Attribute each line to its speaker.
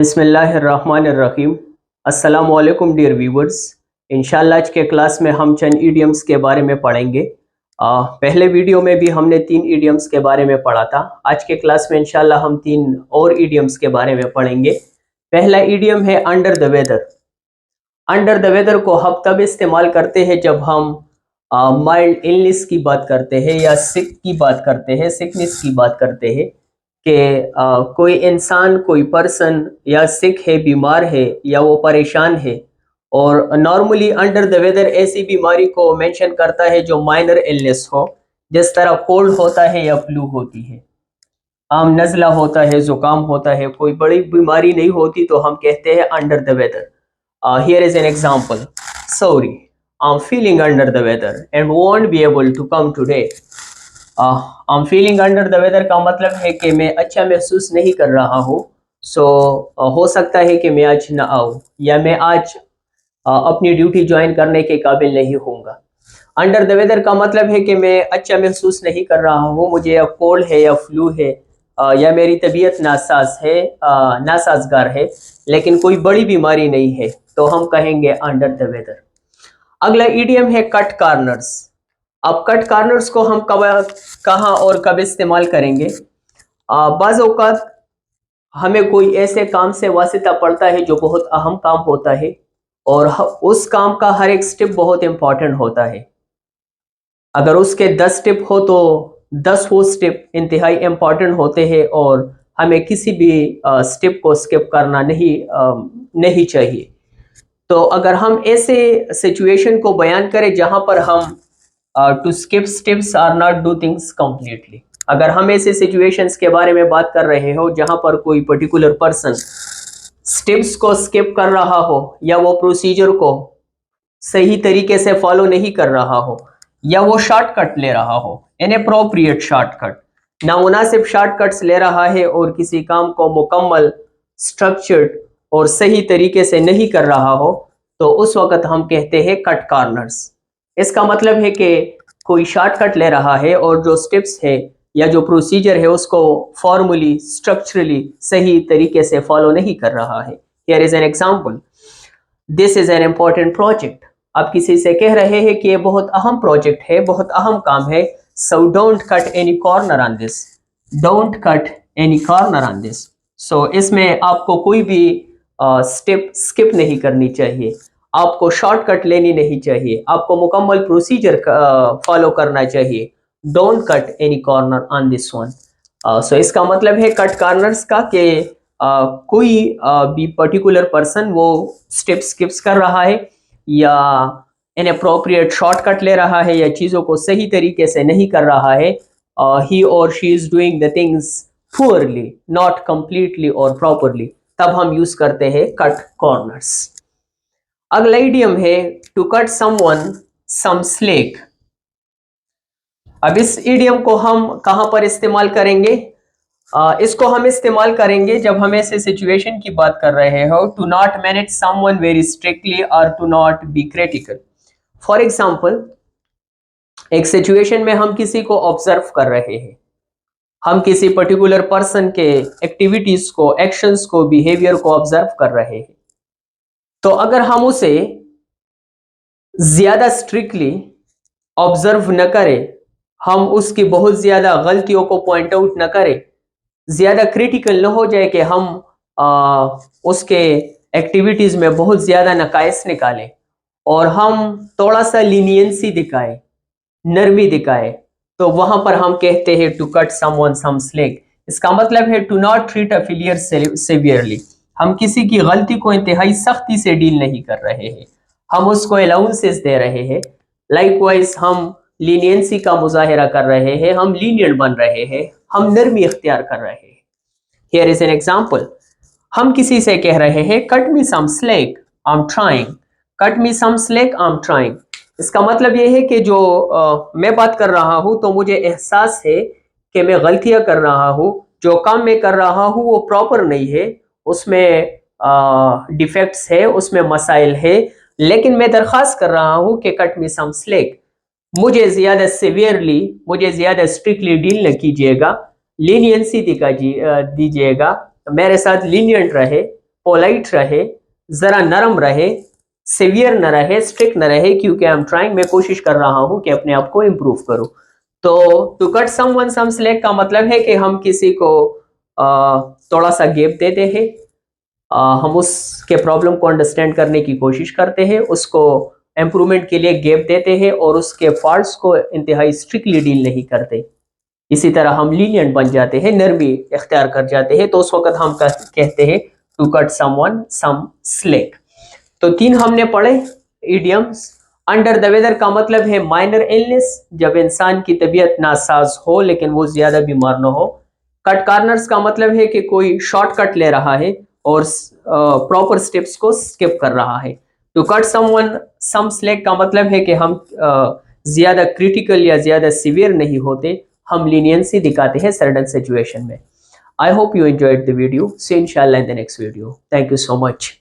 Speaker 1: बिस्मिल्लाहिर्रहमानिर्रहीम। अस्सलामु अलैकुम डियर व्यूवर्स। इंशाल्लाह आज के क्लास में हम चंद ईडियम्स के बारे में पढ़ेंगे। पहले वीडियो में भी हमने 3 ईडियम्स के बारे में पढ़ा था। आज के क्लास में इंशाल्लाह हम 3 और ईडियम्स के बारे में पढ़ेंगे। पहला ईडियम है under the weather. Under the weather को हम तब इस्तेमाल करते हैं जब हम माइल्ड इलनेस की बात करते हैं या सिक की बात करते हैं, सिकनेस की बात करते हैं कि कोई इंसान, कोई पर्सन या सिक है, बीमार है या वो परेशान है। और नॉर्मली अंडर द वेदर ऐसी बीमारी को मेंशन करता है जो माइनर इलनेस हो, जिस तरह कोल्ड होता है या फ्लू होती है, आम नज़ला होता है, जुकाम होता है, कोई बड़ी बीमारी नहीं होती तो हम कहते हैं under the weather. Here is an example: sorry, I am feeling under the weather and won't be able to come today. I am feeling under the weather का मतलब है कि मैं अच्छा महसूस नहीं कर रहा हूँ, सो हो सकता है कि मैं आज ना आऊँ या मैं आज अपनी ड्यूटी ज्वाइन करने के काबिल नहीं होऊंगा। अंडर द वेदर का मतलब है कि मैं अच्छा महसूस नहीं कर रहा हूँ, मुझे या कोल्ड है या फ्लू है, या मेरी तबीयत नासाज है, नासाजगार है, लेकिन कोई बड़ी बीमारी नहीं है, तो हम कहेंगे अंडर द वेदर। अगला ईडियम है कट कार्नर्स। अब कट कार्नर्स को हम कहाँ और कब इस्तेमाल करेंगे? बाज़ औक़ात हमें कोई ऐसे काम से वास्ता पड़ता है जो बहुत अहम काम होता है और उस काम का हर एक स्टेप बहुत इम्पोर्टेंट होता है। अगर उसके 10 स्टेप हो तो 10 वो स्टेप इंतहाई इम्पोर्टेंट होते हैं और हमें किसी भी स्टेप को स्किप करना नहीं चाहिए। तो अगर हम ऐसे सिचुएशन को बयान करें जहां पर हम to skip steps or not do things completely, अगर हम ऐसे सिचुएशंस के बारे में बात कर रहे हो जहां पर कोई पर्टिकुलर पर्सन स्टेप्स को स्किप कर रहा हो या वो प्रोसीजर को सही तरीके से फॉलो नहीं कर रहा हो या वो शॉर्टकट ले रहा हो, इनअप्रोप्रिएट शॉर्टकट, नामुनासिब शॉर्टकट्स ले रहा है और किसी काम को मुकम्मल, स्ट्रक्चर्ड और सही तरीके से नहीं कर रहा हो, तो उस वक्त हम कहते हैं कट कॉर्नर्स। इसका मतलब है कि कोई शॉर्टकट ले रहा है और जो स्टेप्स है या जो प्रोसीजर है उसको फॉर्मली, स्ट्रक्चरली सही तरीके से फॉलो नहीं कर रहा है। Here is an example: this is an important project. आप किसी से कह रहे हैं कि ये बहुत अहम प्रोजेक्ट है, बहुत अहम काम है, so don't cut any corner on this, don't cut any corner on this. So इसमें आपको कोई भी स्टेप स्किप नहीं करनी चाहिए, आपको शॉर्टकट लेनी नहीं चाहिए, आपको मुकम्मल प्रोसीजर फॉलो करना चाहिए। Don't cut any corner on this one. So इसका मतलब है कट कॉर्नर्स का कि कोई भी पर्टिकुलर पर्सन वो स्टेप स्किप्स कर रहा है या इनअप्रोप्रिएट शॉर्टकट ले रहा है या चीज़ों को सही तरीके से नहीं कर रहा है, ही और she is doing the things poorly, not completely और प्रॉपरली, तब हम यूज करते हैं कट कॉर्नर्स। अगला इडियम है to cut someone some slack. अब इस इडियम को हम कहां पर इस्तेमाल करेंगे? इसको हम इस्तेमाल करेंगे जब हम ऐसे सिचुएशन की बात कर रहे हो, to not manage someone very strictly और to not be critical. For example, एक सिचुएशन में हम किसी को ऑब्जर्व कर रहे हैं, हम किसी पर्टिकुलर पर्सन के एक्टिविटीज को, एक्शंस को, बिहेवियर को ऑब्जर्व कर रहे हैं, तो अगर हम उसे ज्यादा स्ट्रिक्टली ऑब्जर्व न करें, हम उसकी बहुत ज्यादा गलतियों को पॉइंट आउट न करें, ज्यादा क्रिटिकल न हो जाए कि हम उसके एक्टिविटीज में बहुत ज्यादा नकाइस निकालें और हम थोड़ा सा लीनियंसी दिखाएं, नरमी दिखाएं, तो वहां पर हम कहते हैं to cut someone some slack. इसका मतलब है to not treat a failure severely. हम किसी की गलती को इंतहाई सख्ती से डील नहीं कर रहे हैं, हम उसको अलाउंसेस दे रहे हैं। लाइकवाइज हम लीनियंसी का मुजाहिरा कर रहे हैं, हम लीनियंट बन रहे हैं, हम नरमी इख्तियार कर रहे हैं। हियर इज एन एग्जांपल: हम किसी से कह रहे हैं cut me some slack, I am trying, cut me some slack, I am trying. इसका मतलब यह है कि जो मैं बात कर रहा हूं तो मुझे एहसास है कि मैं गलतियां कर रहा हूं, जो काम मैं कर रहा हूं वो प्रॉपर नहीं है, उसमें डिफेक्ट्स है, उसमें मसाइल है, लेकिन मैं दरख्वास्त कर रहा हूं कि कट मी सम स्लेक, मुझे ज्यादा सिवियरली, मुझे ज्यादा स्ट्रिक्टली डील न कीजिएगा, लीनियंसी दीजिएगा, मेरे साथ लीनियंट रहे, पोलाइट रहे, जरा नरम रहे, सिवियर न रहे, स्ट्रिक्ट न रहे, क्योंकि आई एम ट्राइंग, मैं कोशिश कर रहा हूं कि अपने आप को इम्प्रूव करूं। तो to cut someone some slack का मतलब है कि हम किसी को थोड़ा सा गैप देते हैं, हम उसके प्रॉब्लम को अंडरस्टैंड करने की कोशिश करते हैं, उसको इम्प्रूवमेंट के लिए गैप देते हैं और उसके फॉल्ट्स को इंतहाई स्ट्रिक्टली डील नहीं करते। इसी तरह हम लीनियंट बन जाते हैं, नरमी इख्तियार कर जाते हैं, तो उस वक्त हम कहते हैं to cut someone some slack. तो 3 हमने पढ़े इडियम्स। अंडर द वेदर का मतलब है माइनर इलनेस, जब इंसान की तबीयत नासाज हो लेकिन वो ज्यादा बीमार न हो। कट कॉर्नर्स का मतलब है कि कोई शॉर्टकट ले रहा है और प्रॉपर स्टेप्स को स्किप कर रहा है। To cut someone some slack का मतलब है कि हम ज्यादा क्रिटिकल या ज्यादा सीवियर नहीं होते, हम लीनियंसी दिखाते हैं सर्टेन सिचुएशन में। I hope you enjoyed the video. See इंशाल्लाह in the next video. Thank you so much.